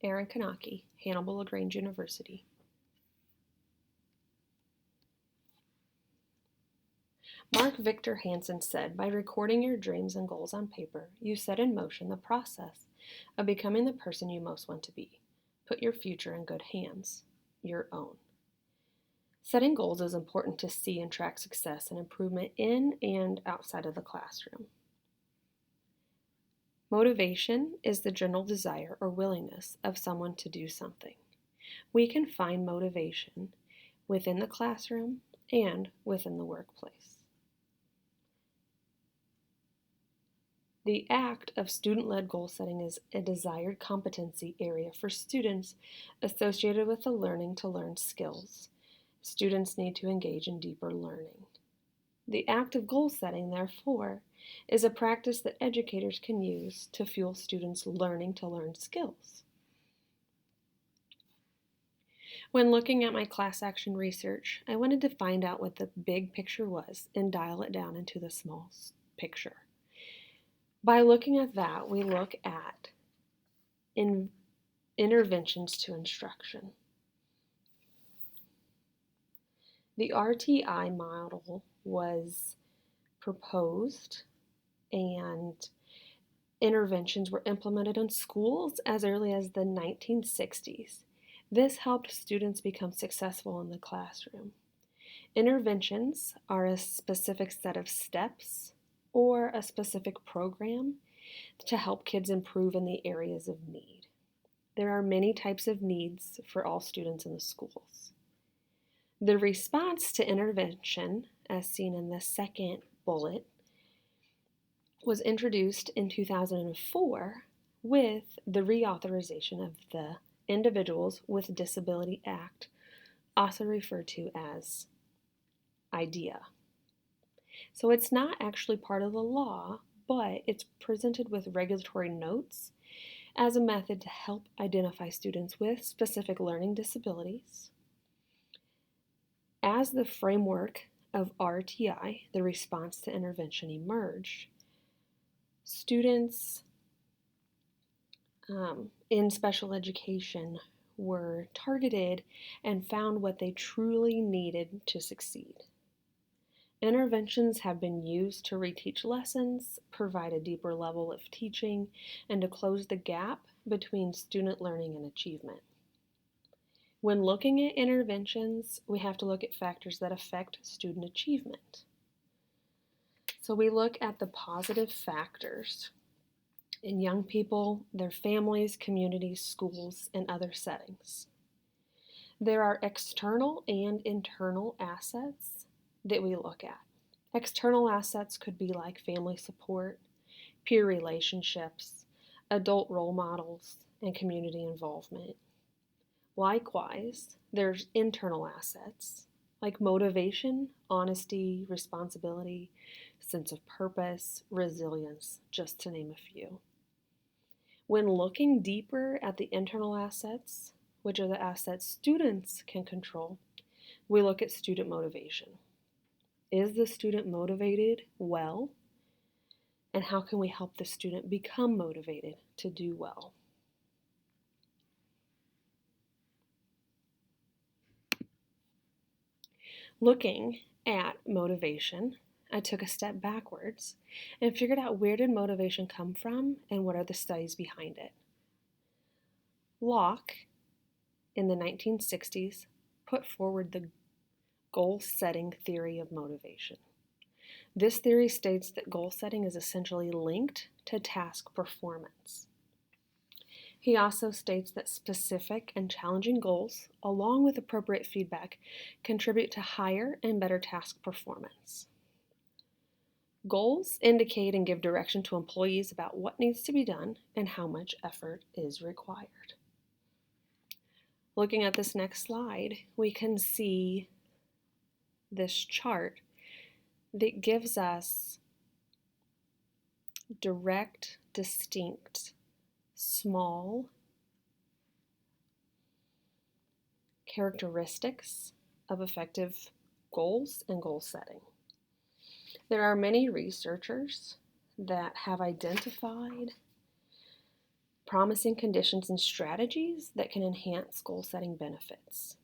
Aaron Kanaki, Hannibal LaGrange University. Mark Victor Hansen said, "By recording your dreams and goals on paper, you set in motion the process of becoming the person you most want to be. Put your future in good hands, your own." Setting goals is important to see and track success and improvement in and outside of the classroom. Motivation is the general desire or willingness of someone to do something. We can find motivation within the classroom and within the workplace. The act of student-led goal setting is a desired competency area for students associated with the learning to learn skills. Students need to engage in deeper learning. The act of goal setting, therefore, is a practice that educators can use to fuel students' learning to learn skills. When looking at my class action research, I wanted to find out what the big picture was and dial it down into the small picture. By looking at that, we look at interventions to instruction. The RTI model was proposed and interventions were implemented in schools as early as the 1960s. This helped students become successful in the classroom. Interventions are a specific set of steps or a specific program to help kids improve in the areas of need. There are many types of needs for all students in the schools. The response to intervention, as seen in the second bullet, was introduced in 2004 with the reauthorization of the Individuals with Disability Act, also referred to as IDEA. So it's not actually part of the law, but it's presented with regulatory notes as a method to help identify students with specific learning disabilities. As the framework of RTI, the response to intervention, emerged, students in special education were targeted and found what they truly needed to succeed. Interventions have been used to reteach lessons, provide a deeper level of teaching, and to close the gap between student learning and achievement. When looking at interventions, we have to look at factors that affect student achievement. So we look at the positive factors in young people, their families, communities, schools, and other settings. There are external and internal assets that we look at. External assets could be like family support, peer relationships, adult role models, and community involvement. Likewise, there's internal assets like motivation, honesty, responsibility, sense of purpose, resilience, just to name a few. When looking deeper at the internal assets, which are the assets students can control, we look at student motivation. Is the student motivated well? And how can we help the student become motivated to do well? Looking at motivation, I took a step backwards and figured out where did motivation come from and what are the studies behind it. Locke, in the 1960s, put forward the goal-setting theory of motivation. This theory states that goal setting is essentially linked to task performance. He also states that specific and challenging goals, along with appropriate feedback, contribute to higher and better task performance. Goals indicate and give direction to employees about what needs to be done and how much effort is required. Looking at this next slide, we can see this chart that gives us direct, distinct, small characteristics of effective goals and goal setting. There are many researchers that have identified promising conditions and strategies that can enhance goal setting benefits.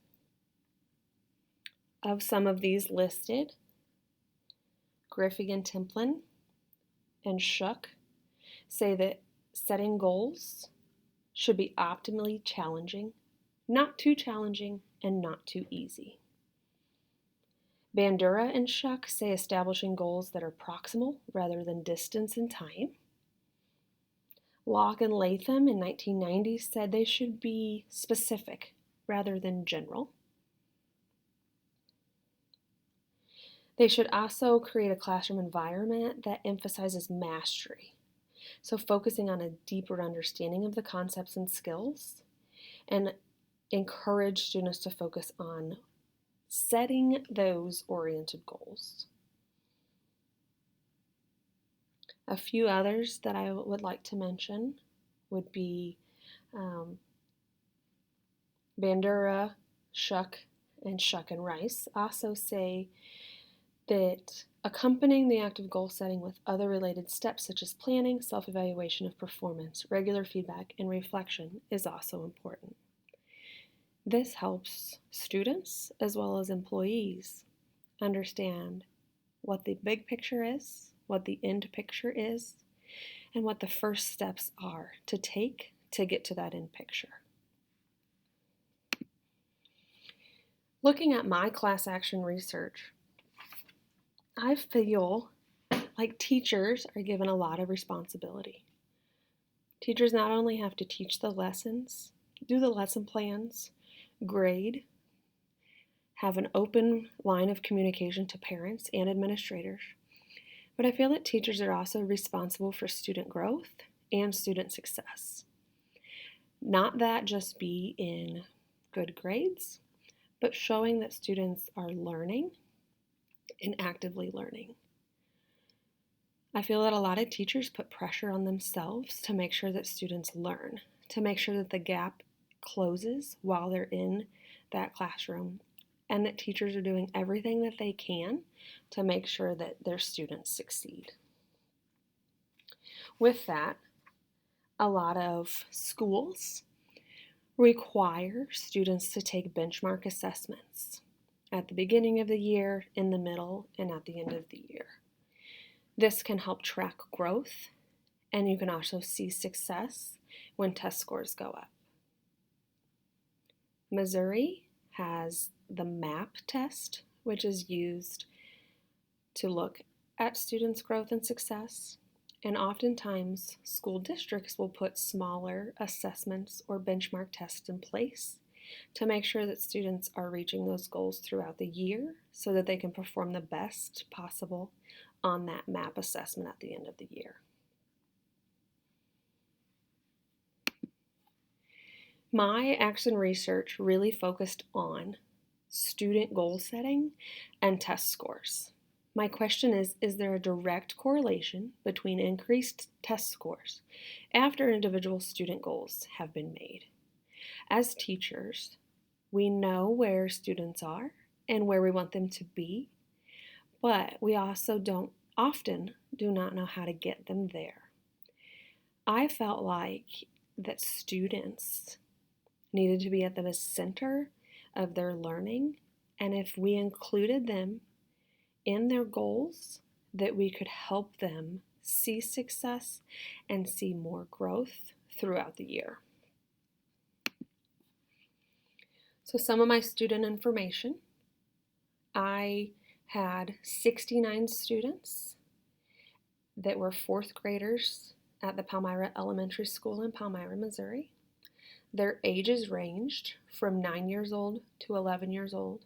Of some of these listed, Griffey and Templin and Shuck say that setting goals should be optimally challenging, not too challenging, and not too easy. Bandura and Shuck say establishing goals that are proximal rather than distance and time. Locke and Latham in 1990 said they should be specific rather than general. They should also create a classroom environment that emphasizes mastery, so focusing on a deeper understanding of the concepts and skills, and encourage students to focus on setting those oriented goals. A few others that I would like to mention would be Bandura, Shuck, and Rice also say that accompanying the act of goal setting with other related steps such as planning, self-evaluation of performance, regular feedback, and reflection is also important. This helps students as well as employees understand what the big picture is, what the end picture is, and what the first steps are to take to get to that end picture. Looking at my class action research, I feel like teachers are given a lot of responsibility. Teachers not only have to teach the lessons, do the lesson plans, grade, have an open line of communication to parents and administrators, but I feel that teachers are also responsible for student growth and student success. Not that just be in good grades, but showing that students are learning and actively learning. I feel that a lot of teachers put pressure on themselves to make sure that students learn, to make sure that the gap closes while they're in that classroom, and that teachers are doing everything that they can to make sure that their students succeed. With that, a lot of schools require students to take benchmark assessments at the beginning of the year, in the middle, and at the end of the year. This can help track growth, and you can also see success when test scores go up. Missouri has the MAP test, which is used to look at students' growth and success, and oftentimes school districts will put smaller assessments or benchmark tests in place to make sure that students are reaching those goals throughout the year so that they can perform the best possible on that MAP assessment at the end of the year. My action research really focused on student goal setting and test scores. My question is there a direct correlation between increased test scores after individual student goals have been made? As teachers, we know where students are and where we want them to be, but we also often do not know how to get them there. I felt like that students needed to be at the center of their learning, and if we included them in their goals, that we could help them see success and see more growth throughout the year. So some of my student information, I had 69 students that were fourth graders at the Palmyra Elementary School in Palmyra, Missouri. Their ages ranged from 9 years old to 11 years old.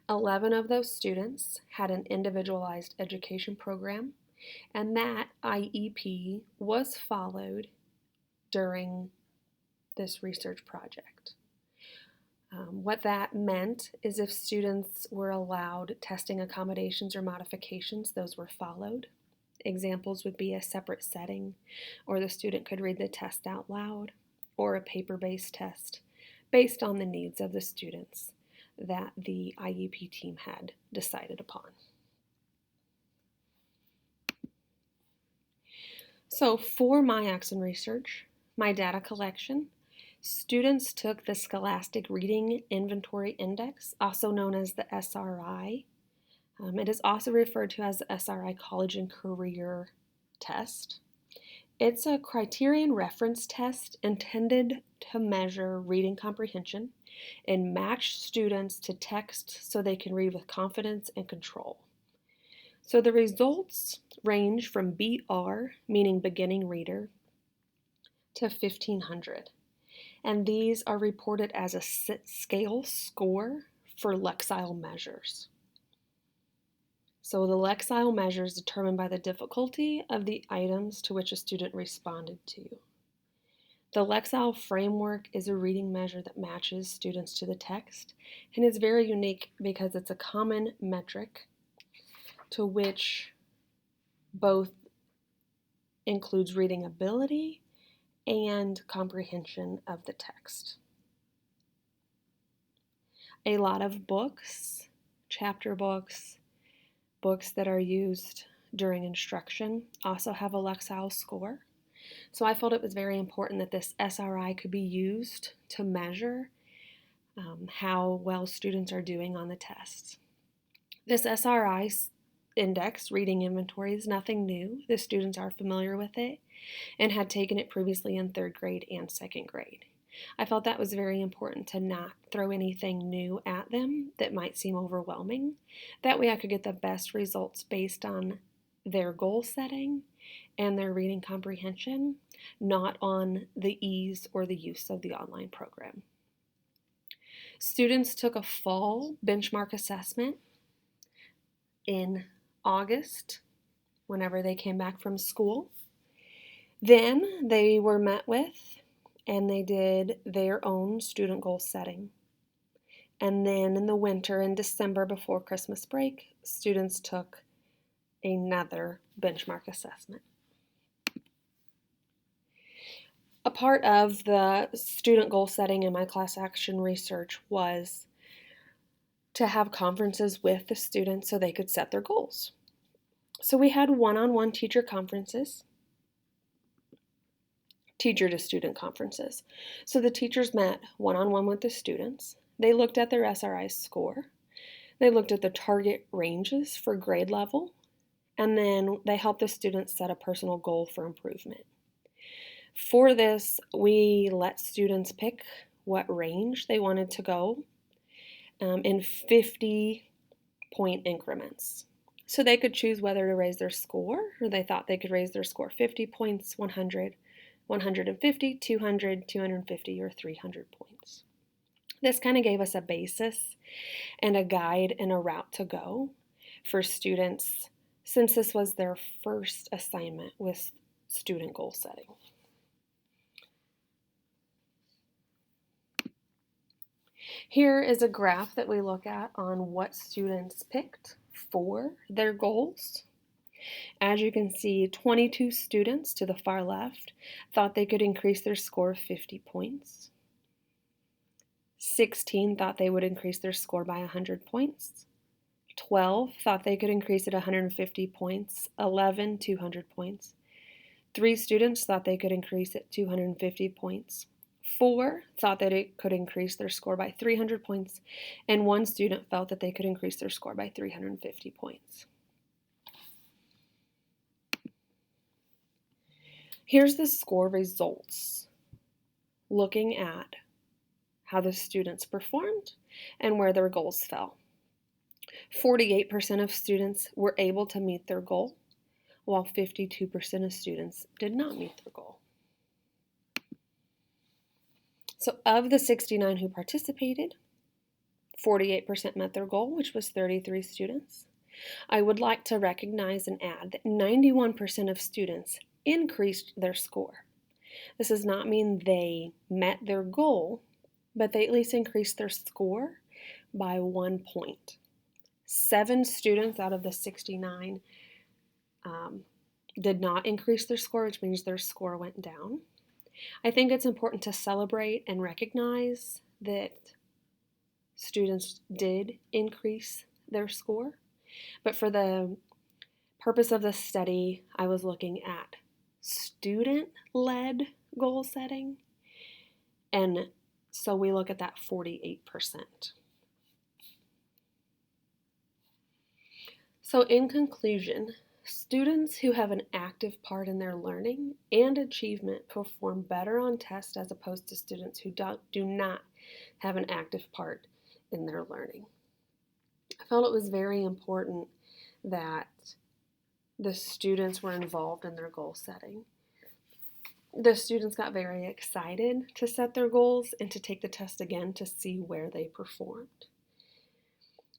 11 of those students had an individualized education program, and that IEP was followed during this research project. What that meant is if students were allowed testing accommodations or modifications, those were followed. Examples would be a separate setting, or the student could read the test out loud, or a paper-based test based on the needs of the students that the IEP team had decided upon. So for my action research, My data collection. Students took the Scholastic Reading Inventory Index, also known as the SRI. It is also referred to as the SRI College and Career Test. It's a criterion reference test intended to measure reading comprehension and match students to text so they can read with confidence and control. So the results range from BR, meaning beginning reader, to 1500. And these are reported as a scale score for Lexile measures. So the Lexile measure is determined by the difficulty of the items to which a student responded to. The Lexile framework is a reading measure that matches students to the text, and is very unique because it's a common metric to which both includes reading ability and comprehension of the text. A lot of books, chapter books, books that are used during instruction also have a Lexile score. So I felt it was very important that this SRI could be used to measure how well students are doing on the tests. This SRI index, reading inventory, is nothing new. The students are familiar with it and had taken it previously in 3rd grade and 2nd grade. I felt that was very important to not throw anything new at them that might seem overwhelming. That way I could get the best results based on their goal setting and their reading comprehension, not on the ease or the use of the online program. Students took a fall benchmark assessment in August, whenever they came back from school. Then they were met with and they did their own student goal setting. And then in the winter, in December before Christmas break, students took another benchmark assessment. A part of the student goal setting in my class action research was to have conferences with the students so they could set their goals. So we had one-on-one teacher conferences, teacher to student conferences. So the teachers met one-on-one with the students. They looked at their SRI score. They looked at the target ranges for grade level, and then they helped the students set a personal goal for improvement. For this, we let students pick what range they wanted to go in 50-point increments. So they could choose whether to raise their score, or they thought they could raise their score 50 points, 100, 150, 200, 250, or 300 points. This kind of gave us a basis and a guide and a route to go for students, since this was their first assignment with student goal setting. Here is a graph that we look at on what students picked for their goals. As you can see, 22 students to the far left thought they could increase their score 50 points. 16 thought they would increase their score by 100 points. 12 thought they could increase it 150 points. 11, 200 points. 3 students thought they could increase it 250 points. 4 thought that it could increase their score by 300 points, and 1 student felt that they could increase their score by 350 points. Here's the score results, looking at how the students performed and where their goals fell. 48% of students were able to meet their goal, while 52% of students did not meet their goal. So of the 69 who participated, 48% met their goal, which was 33 students. I would like to recognize and add that 91% of students increased their score. This does not mean they met their goal, but they at least increased their score by 1 point. 7 students out of the 69 did not increase their score, which means their score went down. I think it's important to celebrate and recognize that students did increase their score, but for the purpose of the study, I was looking at student-led goal setting. And so we look at that 48%. So in conclusion, students who have an active part in their learning and achievement perform better on tests as opposed to students who do not have an active part in their learning. I felt it was very important that the students were involved in their goal setting. The students got very excited to set their goals and to take the test again to see where they performed.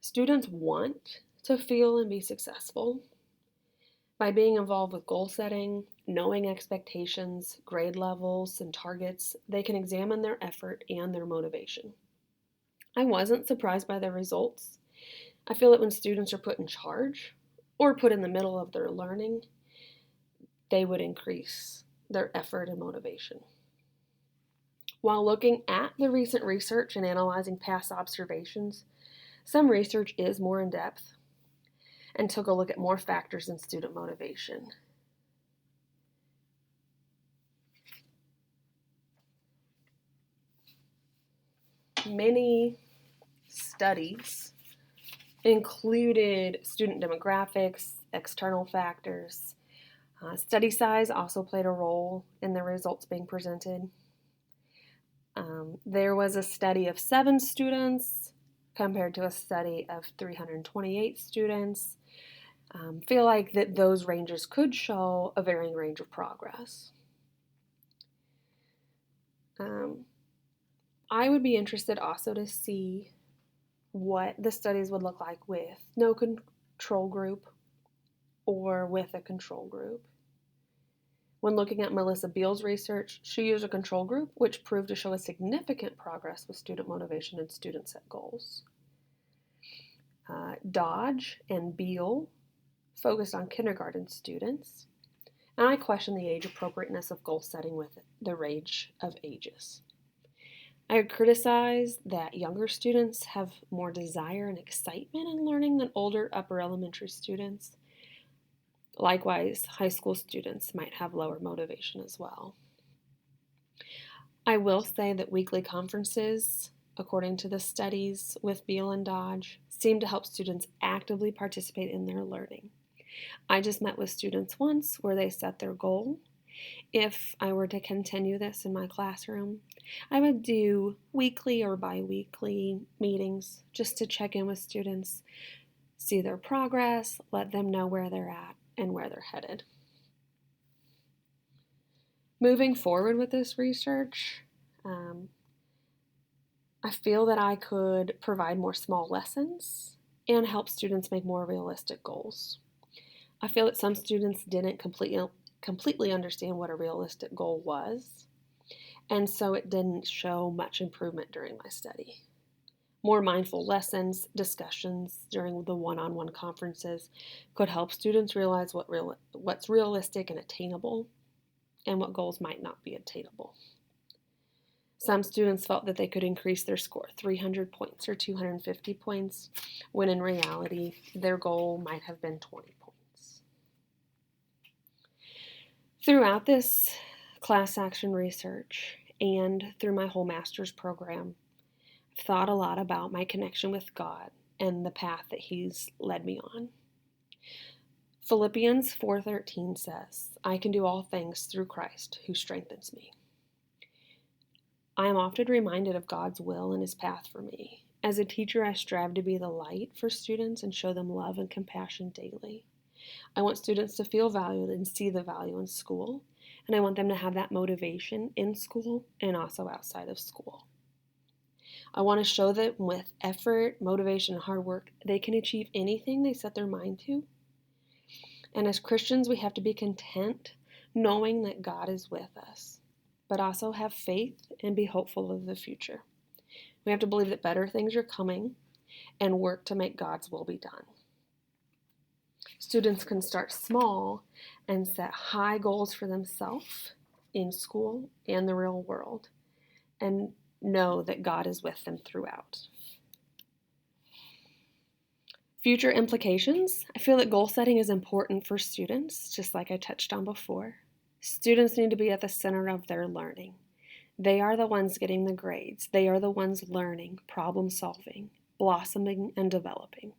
Students want to feel and be successful. By being involved with goal setting, knowing expectations, grade levels, and targets, they can examine their effort and their motivation. I wasn't surprised by the results. I feel that when students are put in charge or put in the middle of their learning, they would increase their effort and motivation. While looking at the recent research and analyzing past observations, some research is more in depth and took a look at more factors in student motivation. Many studies included student demographics, external factors. Study size also played a role in the results being presented. There was a study of 7 students compared to a study of 328 students. Feel like that those ranges could show a varying range of progress. I would be interested also to see what the studies would look like with no control group or with a control group. When looking at Melissa Beal's research, she used a control group which proved to show a significant progress with student motivation and student set goals. Dodge and Beal focused on kindergarten students, and I question the age appropriateness of goal setting with the range of ages. I would criticize that younger students have more desire and excitement in learning than older upper elementary students. Likewise, high school students might have lower motivation as well. I will say that weekly conferences, according to the studies with Beal and Dodge, seem to help students actively participate in their learning. I just met with students once where they set their goal. If I were to continue this in my classroom, I would do weekly or bi-weekly meetings just to check in with students, see their progress, let them know where they're at and where they're headed. Moving forward with this research, I feel that I could provide more small lessons and help students make more realistic goals. I feel that some students didn't completely understand what a realistic goal was, and so it didn't show much improvement during my study. More mindful lessons, discussions during the one-on-one conferences could help students realize what's realistic and attainable and what goals might not be attainable. Some students felt that they could increase their score 300 points or 250 points, when in reality, their goal might have been 20 points. Throughout this class action research and through my whole master's program, I've thought a lot about my connection with God and the path that He's led me on. Philippians 4:13 says, "I can do all things through Christ who strengthens me." I am often reminded of God's will and His path for me. As a teacher, I strive to be the light for students and show them love and compassion daily. I want students to feel valued and see the value in school, and I want them to have that motivation in school and also outside of school. I want to show that with effort, motivation, and hard work, they can achieve anything they set their mind to. And as Christians, we have to be content knowing that God is with us, but also have faith and be hopeful of the future. We have to believe that better things are coming and work to make God's will be done. Students can start small and set high goals for themselves in school and the real world, and know that God is with them throughout. Future implications. I feel that goal setting is important for students, just like I touched on before. Students need to be at the center of their learning. They are the ones getting the grades. They are the ones learning, problem solving, blossoming, and developing.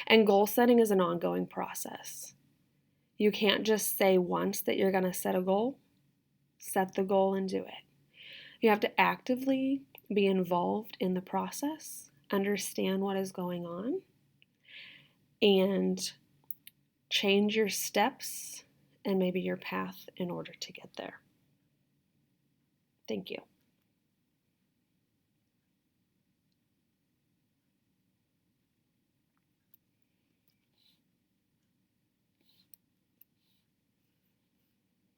And goal setting is an ongoing process. You can't just say once that you're going to set a goal. Set the goal and do it. You have to actively be involved in the process, understand what is going on, and change your steps and maybe your path in order to get there. Thank you.